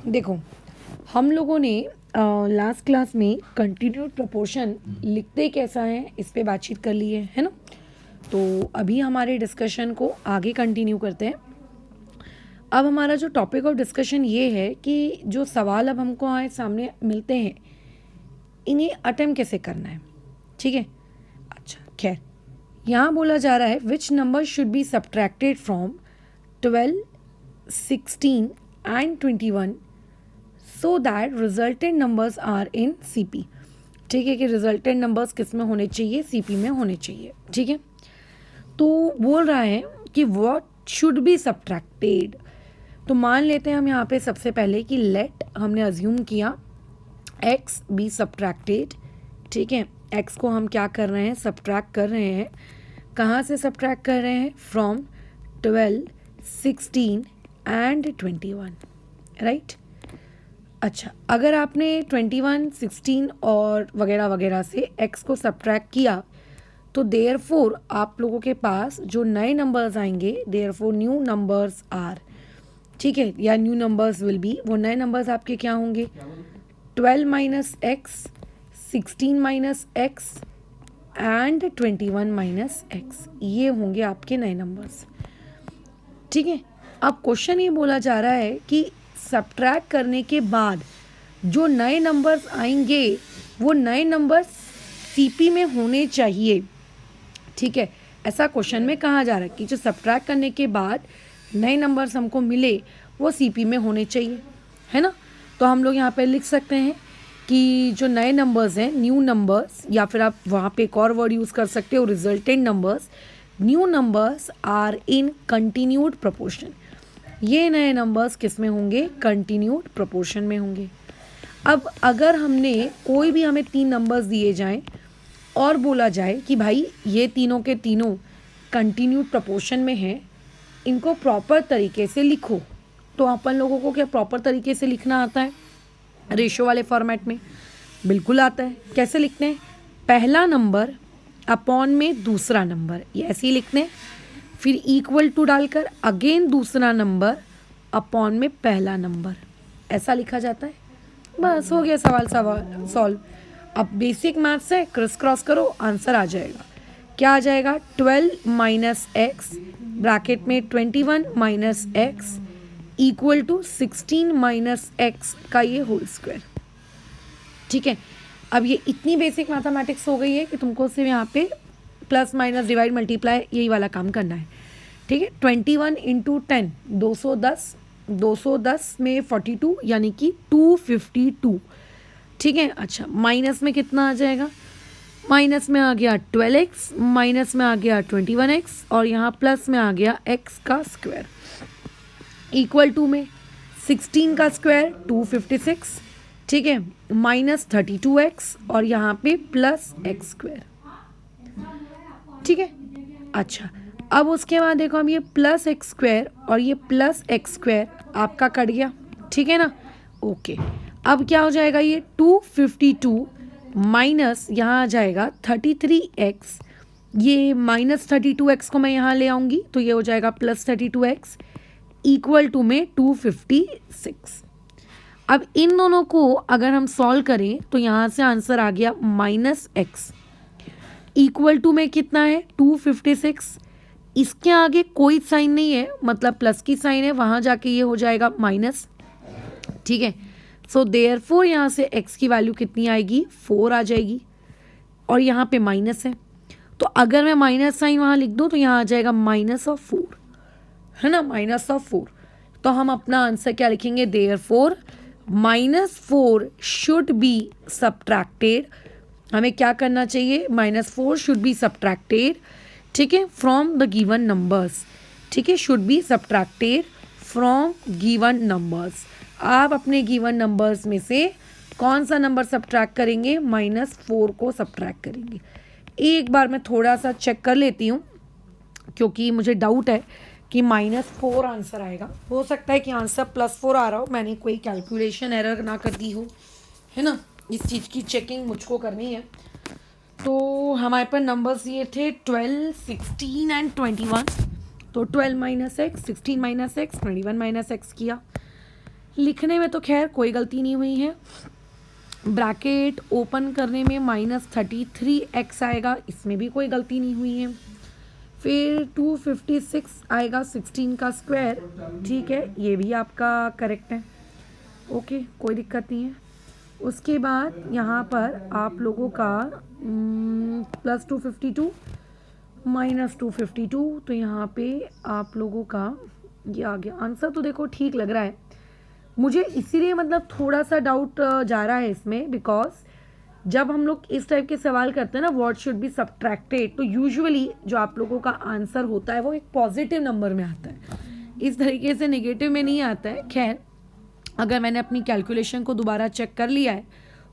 देखो, हम लोगों ने लास्ट क्लास में कंटिन्यूड प्रोपोर्शन लिखते कैसा है इस पे बातचीत कर ली है ना। तो अभी हमारे डिस्कशन को आगे कंटिन्यू करते हैं। अब हमारा जो टॉपिक ऑफ डिस्कशन ये है कि जो सवाल अब हमको आए सामने मिलते हैं, इन्हें अटेम्प्ट कैसे करना है। ठीक है, अच्छा खैर, यहाँ बोला जा रहा है which number should be subtracted from 12, 16 and 21 so that resultant numbers are in CP. ठीक है, कि रिजल्टेंट नंबर्स किस में होने चाहिए, सीपी में होने चाहिए। ठीक है, तो बोल रहा है कि व्हाट शुड बी सब्ट्रैक्टेड। तो मान लेते हैं हम यहाँ पे सबसे पहले कि लेट हमने अज्यूम किया x बी सब्ट्रैक्टेड। ठीक है, x को हम क्या कर रहे हैं, सब्ट्रैक्ट कर रहे हैं। कहाँ से सब्ट्रैक्ट कर रहे हैं, फ्रॉम 12, 16 एंड 21, राइट। अच्छा, अगर आपने 21, 16 और वगैरह वगैरह से x को सब्ट्रैक्ट किया तो देयरफॉर आप लोगों के पास जो नए नंबर्स आएंगे, देयरफॉर न्यू नंबर्स आर, ठीक है, या न्यू नंबर्स विल बी, वो नए नंबर्स आपके क्या होंगे, 12 minus x, 16 minus x and 21 minus x, ये होंगे आपके नए नंबर्स। ठीक है, अब क्वेश्चन ये बोला जा रहा है कि सब्ट्रैक्ट करने के बाद जो नए नंबर्स आएंगे वो नए नंबर्स सीपी में होने चाहिए। ठीक है, ऐसा क्वेश्चन में कहा जा रहा है कि जो सब्ट्रैक्ट करने के बाद नए नंबर्स हमको मिले वो सीपी में होने चाहिए, है ना। तो हम लोग यहाँ पे लिख सकते हैं कि जो नए नंबर्स हैं, न्यू नंबर्स, या फिर आप वहाँ पे एक और वर्ड यूज़ कर सकते हो, resultant numbers, new numbers are in continued proportion. ये नए नंबर्स किस में होंगे, कंटिन्यूड प्रोपोर्शन में होंगे। अब अगर हमने कोई भी, हमें 3 नंबर्स दिए जाएं और बोला जाए कि भाई ये तीनों के तीनों कंटिन्यूड प्रोपोर्शन में हैं, इनको प्रॉपर तरीके से लिखो, तो अपन लोगों को क्या प्रॉपर तरीके से लिखना आता है, रेशो वाले फॉर्मेट में बिल्कुल आता है। कैसे लिखते हैं, पहला नंबर अपॉन में दूसरा नंबर, ये ऐसे ही लिखते हैं, फिर इक्वल टू डालकर अगेन दूसरा नंबर अपॉन में पहला नंबर, ऐसा लिखा जाता है। बस हो गया सवाल सॉल्व। अब बेसिक मैथ्स है, क्रॉस क्रॉस करो, आंसर आ जाएगा। क्या आ जाएगा, 12 माइनस एक्स ब्रैकेट में 21 minus x equal to 16 minus x का ये होल स्क्वायर। ठीक है, अब ये इतनी बेसिक मैथमेटिक्स हो गई है कि तुमको सिर्फ यहाँ पे प्लस माइनस डिवाइड मल्टीप्लाई यही वाला काम करना है। ठीक है, 21 इंटू 10 210, 210 में 42 यानी कि 252। ठीक है, अच्छा माइनस में कितना आ जाएगा, माइनस में आ गया 12x, माइनस में आ गया 21x और यहाँ प्लस में आ गया x का स्क्वायर, इक्वल टू में 16 का स्क्वायर 256। ठीक है, माइनस 32x और यहाँ पे प्लस x स्क्वायर। ठीक है, अच्छा अब उसके बाद देखो, हम ये प्लस एक्स स्क्वायर और ये प्लस एक्स स्क्वायर आपका कट गया। ठीक है ना, ओके। अब क्या हो जाएगा, ये 252 माइनस यहाँ आ जाएगा 33x, ये माइनस 32x को मैं यहाँ ले आऊँगी तो ये हो जाएगा प्लस 32x इक्वल टू में 256। अब इन दोनों को अगर हम सॉल्व करें तो यहाँ से आंसर आ गया माइनस एक्स इक्वल टू में कितना है 256। इसके आगे कोई साइन नहीं है, मतलब प्लस की साइन है, वहाँ जाके ये हो जाएगा माइनस। ठीक है, सो देयरफॉर यहाँ से x की वैल्यू कितनी आएगी, 4 आ जाएगी और यहाँ पे माइनस है, तो अगर मैं माइनस साइन वहाँ लिख दूँ तो यहाँ आ जाएगा माइनस ऑफ 4, है ना, माइनस ऑफ 4। तो हम अपना आंसर क्या लिखेंगे, देयरफॉर -4 शुड बी सब्ट्रैक्टेड। हमें क्या करना चाहिए, -4 शुड बी सब्ट्रैक्टेड, ठीक है, फ्रॉम द गिवन नंबर्स। ठीक है, should be subtracted from given numbers. आप अपने गिवन नंबर्स में से कौन सा नंबर सब्ट्रैक्ट करेंगे, -4 को सब्ट्रैक्ट करेंगे। एक बार मैं थोड़ा सा चेक कर लेती हूँ क्योंकि मुझे डाउट है कि -4 आंसर आएगा। हो सकता है कि आंसर +4 आ रहा हो, मैंने कोई कैलकुलेशन एरर ना कर दी हो, है ना, इस चीज़ की चेकिंग मुझको करनी है। तो हमारे पास नंबर्स ये थे 12, 16 एंड 21। तो 12 minus x, 16 minus x, 21 minus x किया। लिखने में तो खैर कोई गलती नहीं हुई है। ब्रैकेट ओपन करने में -33x आएगा, इसमें भी कोई गलती नहीं हुई है। फिर 256 आएगा 16 का स्क्वायर, ठीक है, ये भी आपका करेक्ट है। ओके, कोई दिक्कत नहीं है। उसके बाद यहाँ पर आप लोगों का +252 -252, तो यहाँ पे आप लोगों का ये आ गया आंसर। तो देखो ठीक लग रहा है मुझे, इसीलिए मतलब थोड़ा सा डाउट जा रहा है इसमें, बिकॉज जब हम लोग इस टाइप के सवाल करते हैं ना, व्हाट शुड बी सब्ट्रैक्टेड, तो यूजुअली जो आप लोगों का आंसर होता है वो एक पॉजिटिव नंबर में आता है, इस तरीके से नेगेटिव में नहीं आता है। खैर, अगर मैंने अपनी कैलकुलेशन को दोबारा चेक कर लिया है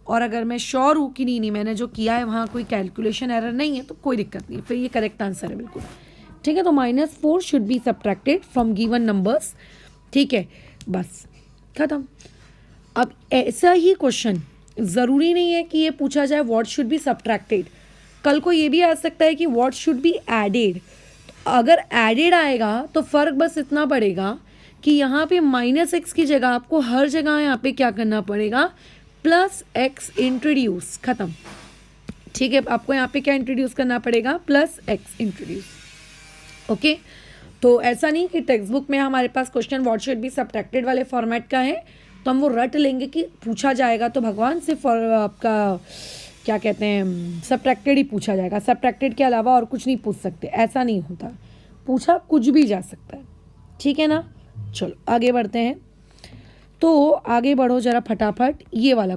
और अगर मैं श्योर हूँ कि नहीं मैंने जो किया है वहाँ कोई कैलकुलेशन एरर नहीं है, तो कोई दिक्कत नहीं, फिर ये करेक्ट आंसर है बिल्कुल। ठीक है, तो -4 should be subtracted from given numbers. ठीक है, बस खत्म। अब ऐसा ही क्वेश्चन ज़रूरी नहीं है कि ये पूछा जाए व्हाट शुड बी सब्ट्रैक्टेड, कल को ये भी आ सकता है कि व्हाट शुड बी एडेड। अगर एडेड आएगा तो फ़र्क बस इतना पड़ेगा कि यहाँ पे -x की जगह आपको हर जगह यहाँ पे क्या करना पड़ेगा, +x इंट्रोड्यूस, ख़त्म। ठीक है, आपको यहाँ पे क्या इंट्रोड्यूस करना पड़ेगा, +x इंट्रोड्यूस। ओके, तो ऐसा नहीं कि टेक्स्ट बुक में हमारे पास question what should be subtracted वाले फॉर्मेट का है तो हम वो रट लेंगे कि पूछा जाएगा तो भगवान सिर्फ आपका क्या कहते हैं सब्ट्रैक्टेड ही पूछा जाएगा, सब्ट्रैक्टेड के अलावा और कुछ नहीं पूछ सकते, ऐसा नहीं होता, पूछा कुछ भी जा सकता है। ठीक है ना, चलो आगे बढ़ते हैं। तो आगे बढ़ो ज़रा फटाफट। ये वाला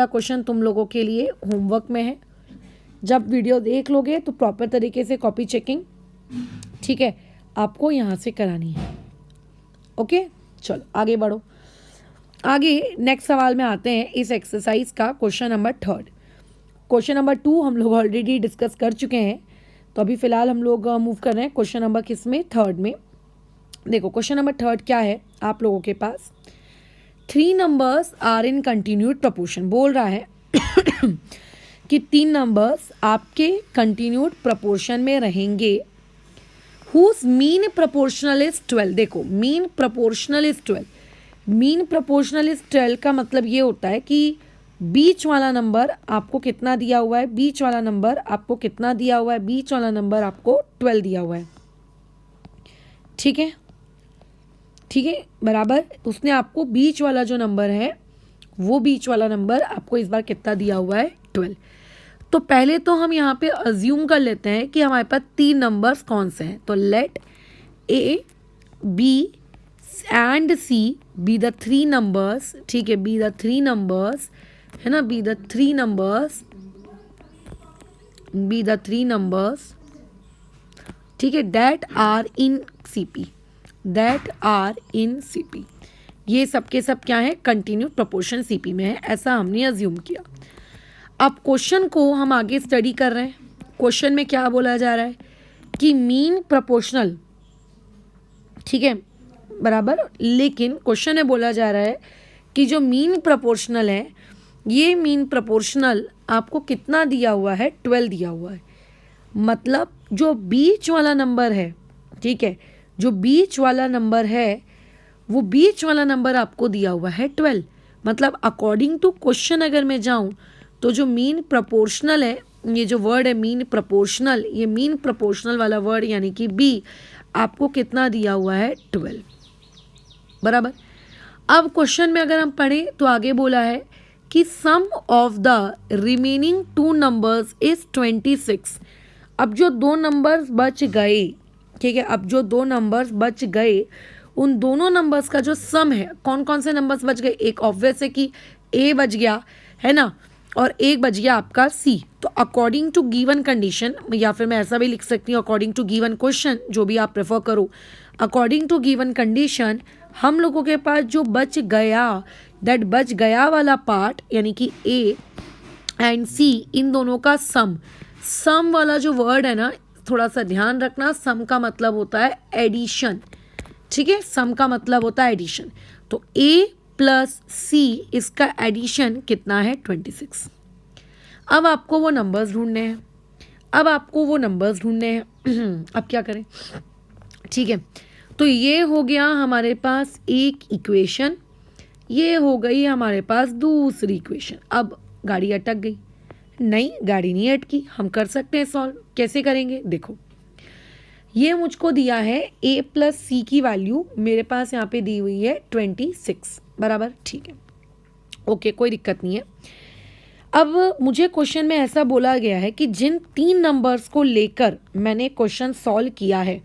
क्वेश्चन तुम लोगों के लिए होमवर्क में है, जब वीडियो देख लोगे तो प्रॉपर तरीके से कॉपी चेकिंग, ठीक है, आपको यहाँ से करानी है। ओके, चलो आगे बढ़ो। आगे नेक्स्ट सवाल में आते हैं इस एक्सरसाइज का क्वेश्चन नंबर 3। क्वेश्चन नंबर 2 हम लोग ऑलरेडी डिस्कस कर चुके हैं, तो अभी फ़िलहाल हम लोग मूव कर रहे हैं क्वेश्चन नंबर किस में, 3 में। देखो क्वेश्चन नंबर 3 क्या है आप लोगों के पास, 3 numbers are in continued proportion, बोल रहा है कि 3 नंबर्स आपके कंटिन्यूड प्रपोर्शन में रहेंगे, whose मीन proportional is 12। देखो mean proportional is 12, mean proportional is 12 का मतलब ये होता है कि बीच वाला नंबर आपको कितना दिया हुआ है, बीच वाला नंबर आपको कितना दिया हुआ है, बीच वाला नंबर आपको 12 दिया हुआ है। ठीक है, ठीक है, बराबर। उसने आपको बीच वाला जो नंबर है वो बीच वाला नंबर आपको इस बार कितना दिया हुआ है, 12। तो पहले तो हम यहाँ पे अज्यूम कर लेते हैं कि हमारे पास 3 नंबर्स कौन से हैं, तो let a b and c be the 3 numbers. ठीक है, बी द 3 नंबर्स, है ना, be the 3 numbers, be the 3 numbers, ठीक है, that are in CP, that are in CP. ये सब के सब क्या है, कंटिन्यूड प्रोपोर्शन सीपी में है, ऐसा हमने अज्यूम किया। अब क्वेश्चन को हम आगे स्टडी कर रहे हैं। क्वेश्चन में क्या बोला जा रहा है कि मीन प्रोपोर्शनल, ठीक है, बराबर, लेकिन क्वेश्चन में बोला जा रहा है कि जो मीन प्रोपोर्शनल है, ये मीन प्रोपोर्शनल आपको कितना दिया हुआ है, 12 दिया हुआ है। मतलब जो बीच वाला नंबर है, ठीक है, जो बीच वाला नंबर है वो बीच वाला नंबर आपको दिया हुआ है 12। मतलब अकॉर्डिंग टू क्वेश्चन अगर मैं जाऊं तो जो मीन प्रोपोर्शनल है, ये जो वर्ड है मीन प्रोपोर्शनल, ये मीन प्रोपोर्शनल वाला वर्ड यानी कि बी आपको कितना दिया हुआ है, 12, बराबर। अब क्वेश्चन में अगर हम पढ़ें तो आगे बोला है कि sum of the remaining 2 numbers is 26। अब जो 2 नंबर्स बच गए, ठीक है, अब जो 2 नंबर्स बच गए उन दोनों नंबर्स का जो सम है, कौन कौन से नंबर्स बच गए, एक ऑब्वियस है कि ए बच गया, है ना, और एक बच गया आपका सी। तो अकॉर्डिंग टू गिवन कंडीशन, या फिर मैं ऐसा भी लिख सकती हूँ अकॉर्डिंग टू गिवन क्वेश्चन, जो भी आप प्रेफर करो, अकॉर्डिंग टू गिवन कंडीशन हम लोगों के पास जो बच गया, दैट बच गया वाला पार्ट यानी कि ए एंड सी, इन दोनों का सम, सम वाला जो वर्ड है ना, थोड़ा सा ध्यान रखना, सम का मतलब होता है एडिशन। ठीक है, सम का मतलब होता है एडिशन। तो ए प्लस सी, इसका एडिशन कितना है, 26। अब आपको वो नंबर्स ढूंढने हैं, अब क्या करें, ठीक है। तो ये हो गया हमारे पास एक इक्वेशन, ये हो गई हमारे पास दूसरी इक्वेशन। अब गाड़ी अटक गई? नहीं, गाड़ी नहीं अटकी, हम कर सकते हैं सॉल्व। कैसे करेंगे? देखो, ये मुझको दिया है a प्लस सी की वैल्यू, मेरे पास यहाँ पे दी हुई है 26 बराबर, ठीक है, ओके, कोई दिक्कत नहीं है। अब मुझे क्वेश्चन में ऐसा बोला गया है कि जिन 3 नंबर्स को लेकर मैंने क्वेश्चन सॉल्व किया है,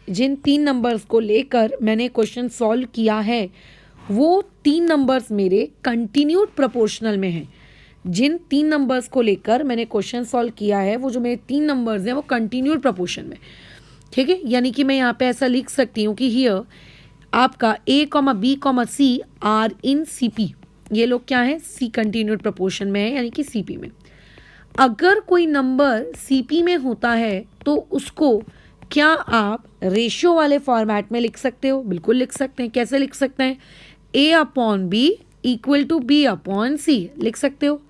जिन 3 नंबर्स को लेकर मैंने क्वेश्चन सॉल्व किया है, वो 3 नंबर्स मेरे कंटिन्यूड प्रोपोर्शनल में हैं। जिन 3 नंबर्स को लेकर मैंने क्वेश्चन सॉल्व किया है, वो जो मेरे 3 नंबर्स हैं वो कंटिन्यूड प्रोपोर्शन में, ठीक है। यानी कि मैं यहाँ पे ऐसा लिख सकती हूँ कि हियर आपका a, b, c are in CP, ये लोग क्या है? C कंटिन्यूड प्रोपोर्शन में है, यानी कि CP में। अगर कोई नंबर CP में होता है तो उसको क्या आप रेशियो वाले फॉर्मेट में लिख सकते हो? बिल्कुल लिख सकते हैं। कैसे लिख सकते हैं? a upon b equal to b upon c लिख सकते हो।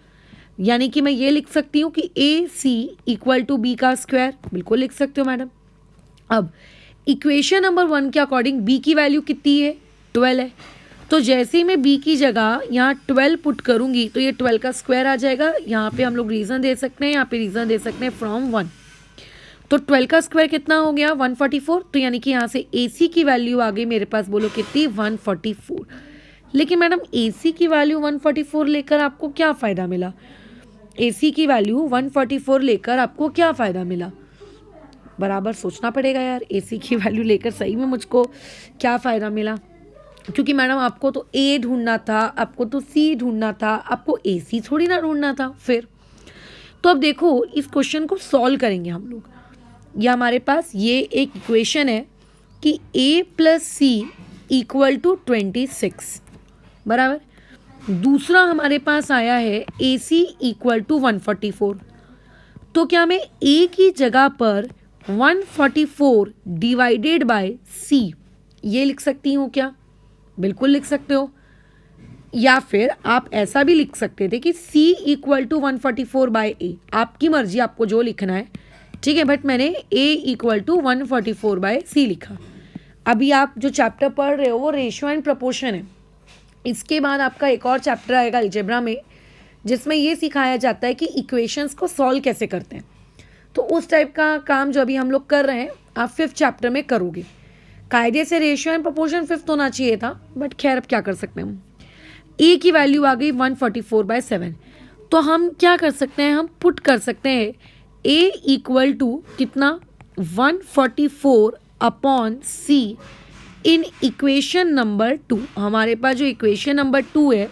यानी कि मैं ये लिख सकती हूँ कि AC इक्वल टू b का स्क्वायर, बिल्कुल लिख सकते हो मैडम। अब इक्वेशन नंबर 1 के अकॉर्डिंग b की वैल्यू कितनी है? 12 है। तो जैसे ही मैं b की जगह यहाँ 12 पुट करूँगी तो ये 12 का स्क्वायर आ जाएगा। यहाँ पे हम लोग रीज़न दे सकते हैं, यहाँ पे रीज़न दे सकते हैं फ्रॉम 1। तो 12 का स्क्वायर कितना हो गया? 144। तो यानी कि यहाँ से AC की वैल्यू आ गई मेरे पास, बोलो कितनी? 144। लेकिन मैडम AC की वैल्यू 144 लेकर आपको क्या फ़ायदा मिला? AC की वैल्यू 144 लेकर आपको क्या फ़ायदा मिला? बराबर सोचना पड़ेगा यार, AC की वैल्यू लेकर सही में मुझको क्या फ़ायदा मिला? क्योंकि मैडम आपको तो A ढूंढना था, आपको तो C ढूंढना था, आपको AC थोड़ी ना ढूंढना था। फिर तो अब देखो, इस क्वेश्चन को सॉल्व करेंगे हम लोग। या हमारे पास ये एक इक्वेशन है कि a plus c equal to 26 बराबर। दूसरा हमारे पास आया है AC इक्वल टू 144। तो क्या मैं A की जगह पर 144 डिवाइडेड बाय C ये लिख सकती हूँ क्या? बिल्कुल लिख सकते हो। या फिर आप ऐसा भी लिख सकते थे कि C equal to 144 by A, आपकी मर्जी, आपको जो लिखना है, ठीक है। बट मैंने A equal to 144 by C लिखा। अभी आप जो चैप्टर पढ़ रहे हो वो रेशियो एंड प्रोपोर्शन है। इसके बाद आपका एक और चैप्टर आएगा अलजेब्रा में, जिसमें ये सिखाया जाता है कि इक्वेशंस को सॉल्व कैसे करते हैं। तो उस टाइप का काम जो अभी हम लोग कर रहे हैं, आप 5th चैप्टर में करोगे। कायदे से रेशियो एंड प्रोपोर्शन 5th होना चाहिए था, बट खैर अब क्या कर सकते हैं हम। A की वैल्यू आ गई 144/7। तो हम क्या कर सकते हैं? हम पुट कर सकते हैं A इक्वल टू कितना? 144 upon C in equation number 2। हमारे पास जो इक्वेशन नंबर 2 है,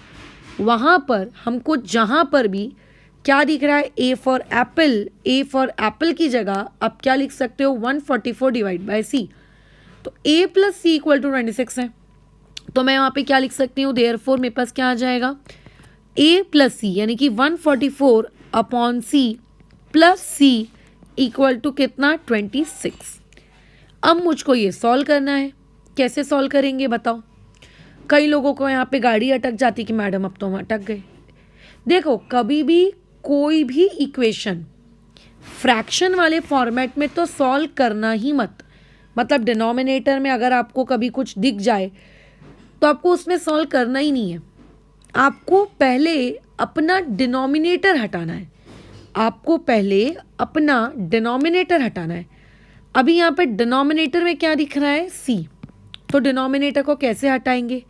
वहाँ पर हमको जहाँ पर भी क्या दिख रहा है? A for apple, A for apple की जगह आप क्या लिख सकते हो? 144 डिवाइड बाय C। तो A plus C equal to 26 है। तो मैं यहाँ पे क्या लिख सकती हूँ? देयरफॉर मेरे पास क्या आ जाएगा? A प्लस C यानी कि 144 upon C plus C equal to कितना? 26। अब मुझको ये सॉल्व करना है। कैसे सॉल्व करेंगे बताओ? कई लोगों को यहाँ पे गाड़ी अटक जाती कि मैडम अब तो हम अटक गए। देखो, कभी भी कोई भी इक्वेशन फ्रैक्शन वाले फॉर्मेट में तो सॉल्व करना ही मत। मतलब डिनोमिनेटर में अगर आपको कभी कुछ दिख जाए तो आपको उसमें सॉल्व करना ही नहीं है। आपको पहले अपना डिनोमिनेटर हटाना है। आपको पहले अपना डिनोमिनेटर हटाना है। अभी यहाँ पे डिनोमिनेटर में क्या दिख रहा है? C। तो डिनोमिनेटर को कैसे हटाएंगे,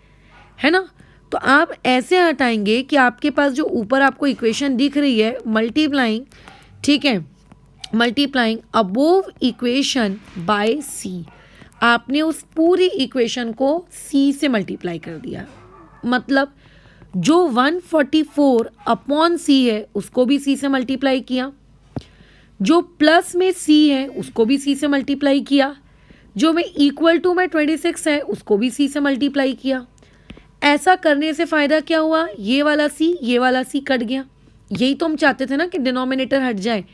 है ना? तो आप ऐसे हटाएंगे कि आपके पास जो ऊपर आपको इक्वेशन दिख रही है मल्टीप्लाइंग, ठीक है, multiplying above equation by C, आपने उस पूरी इक्वेशन को C से मल्टीप्लाई कर दिया। मतलब जो 144 अपॉन C है उसको भी C से मल्टीप्लाई किया, जो प्लस में C है उसको भी C से मल्टीप्लाई किया, जो में इक्वल टू में 26 है उसको भी C से मल्टीप्लाई किया। ऐसा करने से फ़ायदा क्या हुआ? ये वाला C कट गया। यही तो हम चाहते थे ना कि डिनोमिनेटर हट जाए।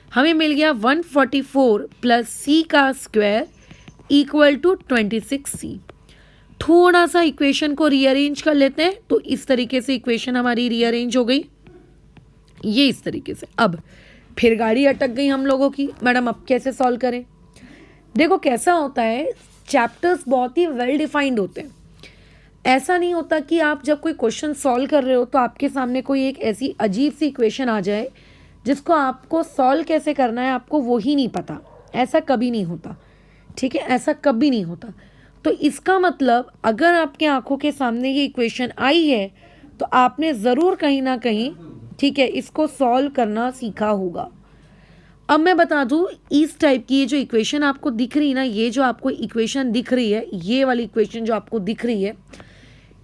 हमें मिल गया 144 प्लस C का स्क्वायर इक्वल टू 26C। थोड़ा सा इक्वेशन को रीअरेंज कर लेते हैं तो इस तरीके से इक्वेशन हमारी रीअरेंज हो गई, ये इस तरीके से। अब फिर गाड़ी अटक गई हम लोगों की, मैडम अब कैसे सॉल्व करें? देखो कैसा होता है, चैप्टर्स बहुत ही वेल डिफाइंड होते हैं। ऐसा नहीं होता कि आप जब कोई क्वेश्चन सॉल्व कर रहे हो तो आपके सामने कोई एक ऐसी अजीब सी इक्वेशन आ जाए जिसको आपको सॉल्व कैसे करना है आपको वो ही नहीं पता। ऐसा कभी नहीं होता, ठीक है, ऐसा कभी नहीं होता। तो इसका मतलब अगर आपके आंखों के सामने ये इक्वेशन आई है तो आपने ज़रूर कहीं ना कहीं, ठीक है, इसको सॉल्व करना सीखा होगा। अब मैं बता दूं, इस टाइप की ये जो इक्वेशन आपको दिख रही है ना, ये जो आपको इक्वेशन दिख रही है, ये वाली इक्वेशन जो आपको दिख रही है,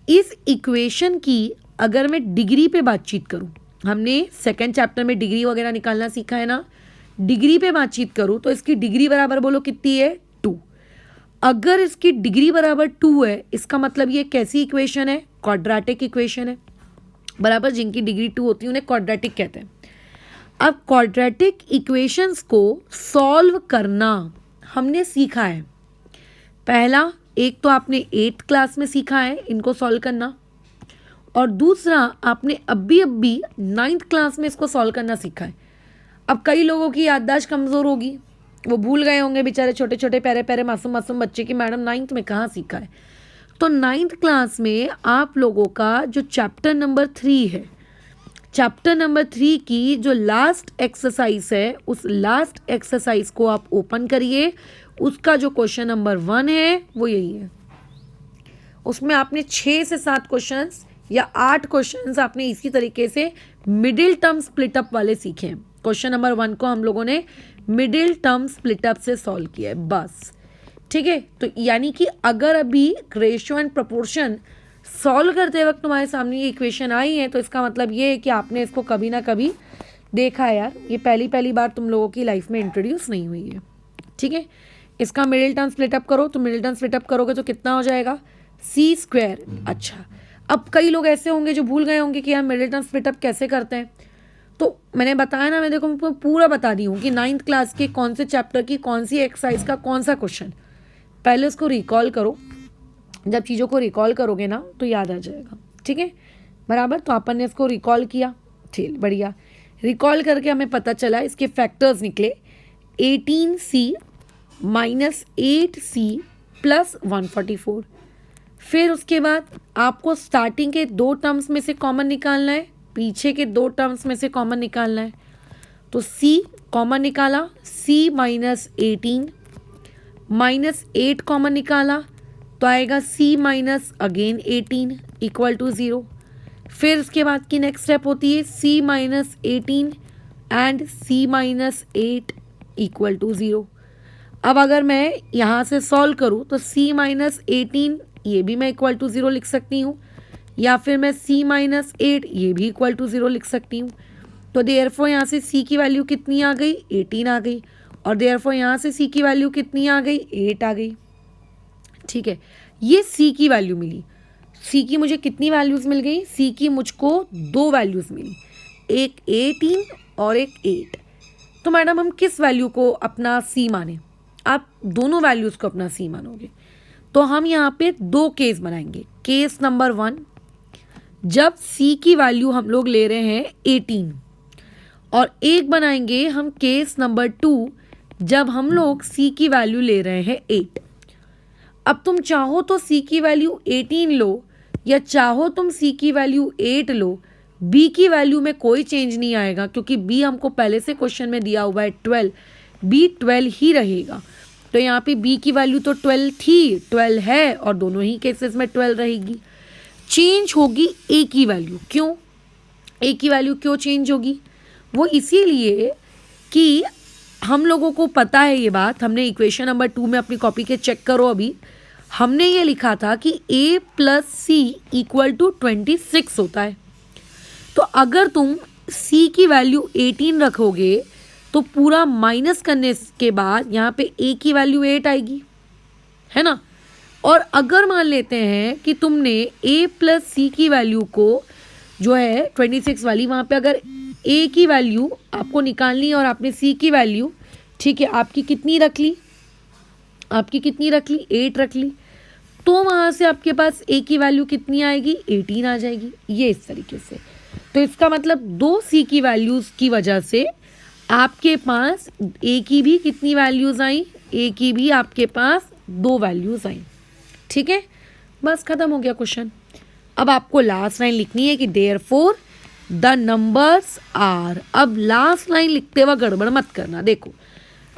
इस इक्वेशन की अगर मैं डिग्री पे बातचीत करूं, हमने सेकंड चैप्टर में डिग्री वगैरह निकालना सीखा है ना, डिग्री पे बातचीत करूं तो इसकी डिग्री बराबर बोलो कितनी है, 2। अगर इसकी डिग्री बराबर 2 है इसका मतलब ये कैसी इक्वेशन है, क्वाड्रेटिक इक्वेशन है, बराबर। जिनकी डिग्री 2 होती है उन्हें क्वाड्रेटिक कहते हैं। अब क्वाड्रेटिक इक्वेशंस को सॉल्व करना हमने सीखा है। पहला, एक तो आपने 8th क्लास में सीखा है इनको सॉल्व करना, और दूसरा आपने अभी 9th क्लास में इसको सॉल्व करना सीखा है। अब कई लोगों की याददाश्त कमज़ोर होगी, वो भूल गए होंगे बेचारे, छोटे छोटे प्यारे प्यारे मासूम मासूम बच्चे की मैडम 9th में कहाँ सीखा है। तो 9th क्लास में आप लोगों का जो चैप्टर नंबर 3 है, चैप्टर नंबर 3 की जो लास्ट एक्सरसाइज है, उस लास्ट एक्सरसाइज को आप ओपन करिए। उसका जो क्वेश्चन नंबर 1 है वो यही है। उसमें आपने 6 से 7 क्वेश्चंस या 8 क्वेश्चंस आपने इसी तरीके से मिडिल टर्म स्प्लिटअप वाले सीखे हैं। क्वेश्चन नंबर 1 को हम लोगों ने मिडिल टर्म स्प्लिटअप से सॉल्व किया है, बस, ठीक है। तो यानी कि अगर अभी रेशियो एंड प्रोपोर्शन सॉल्व करते वक्त तुम्हारे सामने ये इक्वेशन आई है तो इसका मतलब ये है कि आपने इसको कभी ना कभी देखा है यार, ये पहली बार तुम लोगों की लाइफ में इंट्रोड्यूस नहीं हुई है, ठीक है। इसका मिडिल टर्म स्प्लिटअप करो, तो मिडिल टर्म स्प्लिटअप करोगे तो कितना हो जाएगा, c²। अच्छा, अब कई लोग ऐसे होंगे जो भूल गए होंगे कि यार मिडिल टर्म स्प्लिटअप कैसे करते हैं। तो मैंने बताया ना, मैं देखो मैं पूरा बता दी हूँ कि 9th क्लास के कौन से चैप्टर की कौन सी एक्सरसाइज का कौन सा क्वेश्चन। पहले उसको रिकॉल करो, जब चीज़ों को रिकॉल करोगे ना तो याद आ जाएगा, ठीक है, बराबर। तो अपन ने इसको रिकॉल किया, ठीक, बढ़िया। रिकॉल करके हमें पता चला इसके फैक्टर्स निकले 18c माइनस 8c प्लस 144। फिर उसके बाद आपको स्टार्टिंग के 2 टर्म्स में से कॉमन निकालना है, पीछे के 2 टर्म्स में से कॉमन निकालना है। तो c कॉमन निकाला, c माइनस 18 माइनस 8 कॉमन निकाला तो आएगा c minus again 18 equal to 0। फिर उसके बाद की नेक्स्ट स्टेप होती है c minus 18 and c minus 8 equal to 0। अब अगर मैं यहाँ से सॉल्व करूँ तो c माइनस 18 ये भी मैं इक्वल टू 0 लिख सकती हूँ, या फिर मैं c माइनस 8 ये भी इक्वल टू 0 लिख सकती हूँ। तो देयरफॉर यहाँ से c की वैल्यू कितनी आ गई, 18 आ गई, और देयरफॉर यहाँ से c की वैल्यू कितनी आ गई, 8 आ गई, ठीक है। ये c की वैल्यू मिली। c की मुझे कितनी वैल्यूज़ मिल गई, c की मुझको 2 वैल्यूज़ मिली, एक 18 और एक 8। तो मैडम हम किस वैल्यू को अपना c माने, आप दोनों वैल्यूज़ को अपना c मानोगे। तो हम यहाँ पे 2 केस बनाएंगे। केस नंबर 1, जब c की वैल्यू हम लोग ले रहे हैं 18, और एक बनाएंगे हम केस नंबर 2 जब हम लोग c की वैल्यू ले रहे हैं 8। अब तुम चाहो तो c की वैल्यू 18 लो या चाहो तुम c की वैल्यू 8 लो, b की वैल्यू में कोई चेंज नहीं आएगा क्योंकि b हमको पहले से क्वेश्चन में दिया हुआ है 12, b 12 ही रहेगा। तो यहाँ पे b की वैल्यू तो 12 थी, 12 है, और दोनों ही केसेस में 12 रहेगी। चेंज होगी a की वैल्यू। क्यों a की वैल्यू क्यों चेंज होगी, वो इसीलिए कि हम लोगों को पता है ये बात, हमने इक्वेशन नंबर 2 में अपनी कॉपी के चेक करो, अभी हमने ये लिखा था कि a plus c equal to 26 होता है। तो अगर तुम c की वैल्यू 18 रखोगे तो पूरा माइनस करने के बाद यहाँ पे a की वैल्यू 8 आएगी, है ना। और अगर मान लेते हैं कि तुमने a प्लस c की वैल्यू को जो है 26 वाली, वहाँ पे अगर a की वैल्यू आपको निकालनी और आपने c की वैल्यू, ठीक है, आपकी कितनी रख ली, 8 रख ली, तो वहाँ से आपके पास a की वैल्यू कितनी आएगी, 18 आ जाएगी, ये इस तरीके से। तो इसका मतलब 2 c की वैल्यूज़ की वजह से आपके पास a की भी कितनी वैल्यूज़ आई, a की भी आपके पास 2 वैल्यूज आई, ठीक है, बस खत्म हो गया क्वेश्चन। अब आपको लास्ट लाइन लिखनी है कि देयरफॉर द नंबर्स आर। अब लास्ट लाइन लिखते वक्त गड़बड़ मत करना। देखो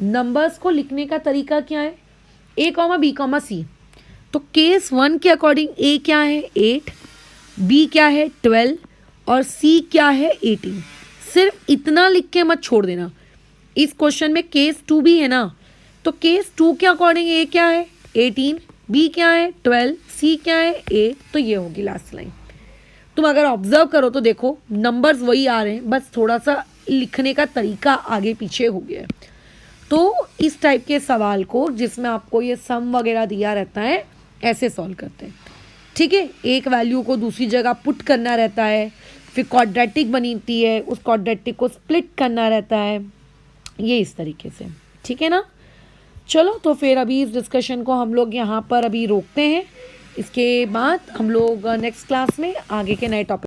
नंबर्स को लिखने का तरीका क्या है, ए कॉमा बी कॉमा सी। तो केस 1 के अकॉर्डिंग ए क्या है 8, बी क्या है 12 और सी क्या है 18। सिर्फ इतना लिख के मत छोड़ देना। इस क्वेश्चन में केस 2 भी है ना, तो केस 2 के अकॉर्डिंग ए क्या है 18, बी क्या है 12, सी क्या है 8। तो ये होगी लास्ट लाइन। तुम अगर ऑब्जर्व करो तो देखो नंबर्स वही आ रहे हैं, बस थोड़ा सा लिखने का तरीका आगे पीछे हो गया है। तो इस टाइप के सवाल को जिसमें आपको ये सम वगैरह दिया रहता है ऐसे सॉल्व करते हैं, ठीक है। एक वैल्यू को दूसरी जगह पुट करना रहता है, फिर क्वाड्रेटिक बनती है, उस क्वाड्रेटिक को स्प्लिट करना रहता है, ये इस तरीके से, ठीक है ना। चलो तो फिर अभी इस डिस्कशन को हम लोग यहाँ पर अभी रोकते हैं। इसके बाद हम लोग नेक्स्ट क्लास में आगे के नए टॉपिक